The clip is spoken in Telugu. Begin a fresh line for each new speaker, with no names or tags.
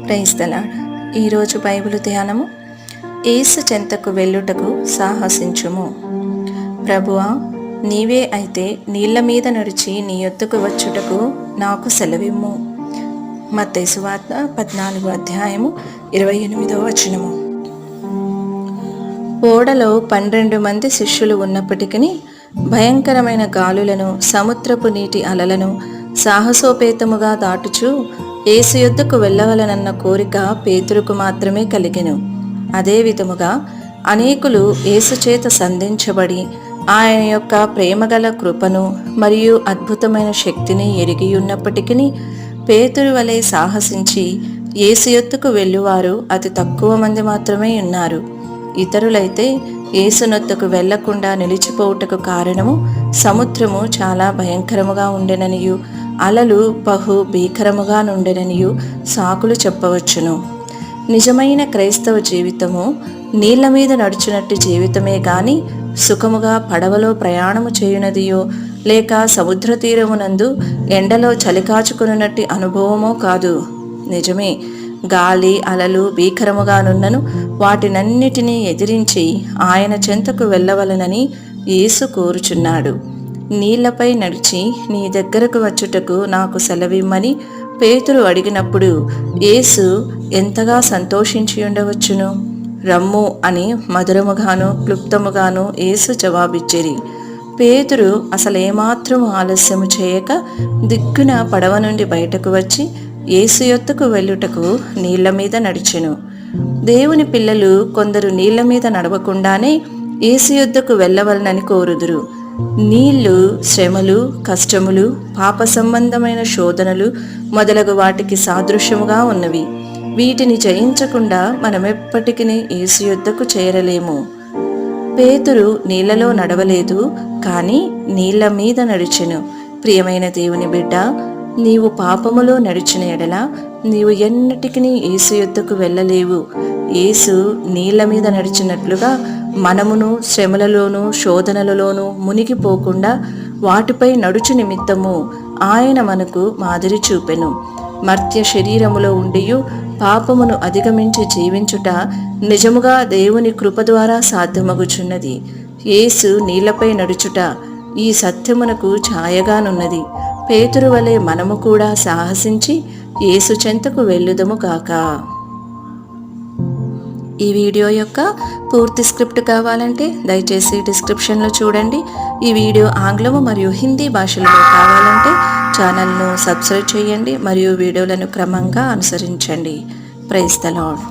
Praise the Lord. ఈరోజు బైబిల్ ధ్యానము, యేసు చెంతకు వెళ్ళుటకు సాహసించుము. ప్రభువా, నీవే అయితే నీళ్ల మీద నడిచి నీ యొద్దకు వచ్చుటకు నాకు సెలవిమ్ము. మత్తయి సువార్త 14వ అధ్యాయము 28వ వచనము. ఓడలో 12 మంది శిష్యులు ఉన్నప్పటికీ భయంకరమైన గాలులను, సముద్రపు నీటి అలలను సాహసోపేతముగా దాటుచూ యేసు యొద్దకు వెళ్ళవలనన్న కోరిక పేతురుకు మాత్రమే కలిగెను. అదే విధముగా అనేకులు యేసు చేత సంధించబడి ఆయన యొక్క ప్రేమగల కృపను మరియు అద్భుతమైన శక్తిని ఎరిగి ఉన్నప్పటికీ పేతురు వలె సాహసించి యేసు యొద్దకు వెళ్ళువారు అతి తక్కువ మంది మాత్రమే ఉన్నారు. ఇతరులైతే యేసునొద్దకు వెళ్లకుండా నిలిచిపోవుటకు కారణము సముద్రము చాలా భయంకరముగా ఉండెననియు అలలు బహు భీకరముగా నుండెననియు సాకులు చెప్పవచ్చును. నిజమైన క్రైస్తవ జీవితము నీళ్ల మీద నడుచునట్టు జీవితమే గాని సుఖముగా పడవలో ప్రయాణము చేయునదియో లేక సముద్ర తీరమునందు ఎండలో చలికాచుకున్నట్టు అనుభవమో కాదు. నిజమే, గాలి అలలు భీకరముగానున్నను వాటినన్నిటినీ ఎదిరించి ఆయన చెంతకు వెళ్ళవలనని యేసు కోరుచున్నాడు. నీళ్లపై నడిచి నీ దగ్గరకు వచ్చుటకు నాకు సెలవిమ్మని పేతురు అడిగినప్పుడు యేసు ఎంతగా సంతోషించి ఉండవచ్చును. రమ్ము అని మధురముగాను క్లుప్తముగాను యేసు జవాబిచ్చిరి. పేతురు అసలేమాత్రము ఆలస్యము చేయక దిగ్గున పడవ నుండి బయటకు వచ్చి యేసు యొద్దకు వెళ్ళుటకు నీళ్ల మీద నడిచెను. దేవుని పిల్లలు కొందరు నీళ్ల మీద నడవకుండానే యేసు యొద్దకు వెళ్ళవలనని కోరుదురు. నీళ్లు శ్రమలు, కష్టములు, పాప సంబంధమైన శోధనలు మొదలగు వాటికి సాదృశ్యముగా ఉన్నవి. వీటిని జయించకుండా మనమెప్పటికీ యేసు యొద్దకు చేరలేము. పేతురు నీళ్లలో నడవలేదు, కానీ నీళ్ల మీద నడిచెను. ప్రియమైన దేవుని బిడ్డ, నీవు పాపములో నడిచిన ఎడల నీవు ఎన్నటికీ యేసు యొద్దకు వెళ్ళలేవు. యేసు నీళ్ల మీద నడిచినట్లుగా మనమును శ్రమలలోనూ శోధనలలోనూ మునిగిపోకుండా వాటిపై నడుచు నిమిత్తము ఆయన మనకు మాదిరి చూపెను. మర్త్య శరీరములో ఉండియు పాపమును అధిగమించి జీవించుట నిజముగా దేవుని కృప ద్వారా సాధ్యమగుచున్నది. యేసు నీళ్లపై నడుచుట ఈ సత్యమునకు ఛాయగానున్నది. పేతురు వలె మనము కూడా సాహసించి యేసు చెంతకు వెళ్ళుదము గాక. ఈ వీడియో యొక్క పూర్తి స్క్రిప్ట్ కావాలంటే దయచేసి డిస్క్రిప్షన్లో చూడండి. ఈ వీడియో ఆంగ్లము మరియు హిందీ భాషలలో కావాలంటే ఛానల్ను సబ్స్క్రైబ్ చేయండి మరియు వీడియోలను క్రమంగా అనుసరించండి. Praise the lord.